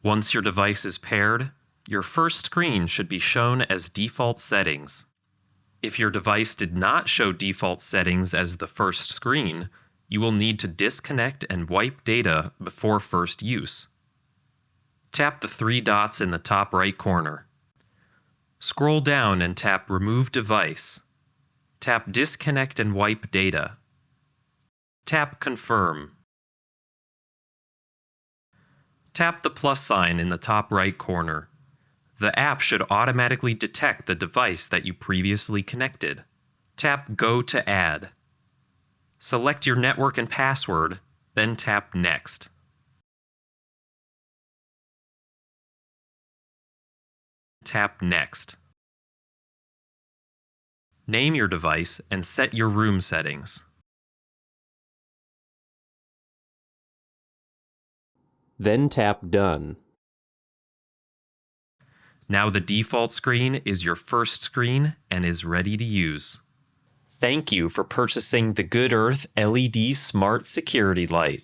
Once your device is paired, your first screen should be shown as default settings. If your device did not show default settings as the first screen, you will need to disconnect and wipe data before first use. Tap the three dots in the top right corner. Scroll down and tap Remove Device. Tap Disconnect and Wipe Data. Tap Confirm. Tap the plus sign in the top right corner. The app should automatically detect the device that you previously connected. Tap Go to Add. Select your network and password, then tap Next. Tap Next. Name your device and set your room settings. Then tap Done. Now the default screen is your first screen and is ready to use. Thank you for purchasing the Good Earth LED Smart Security Light.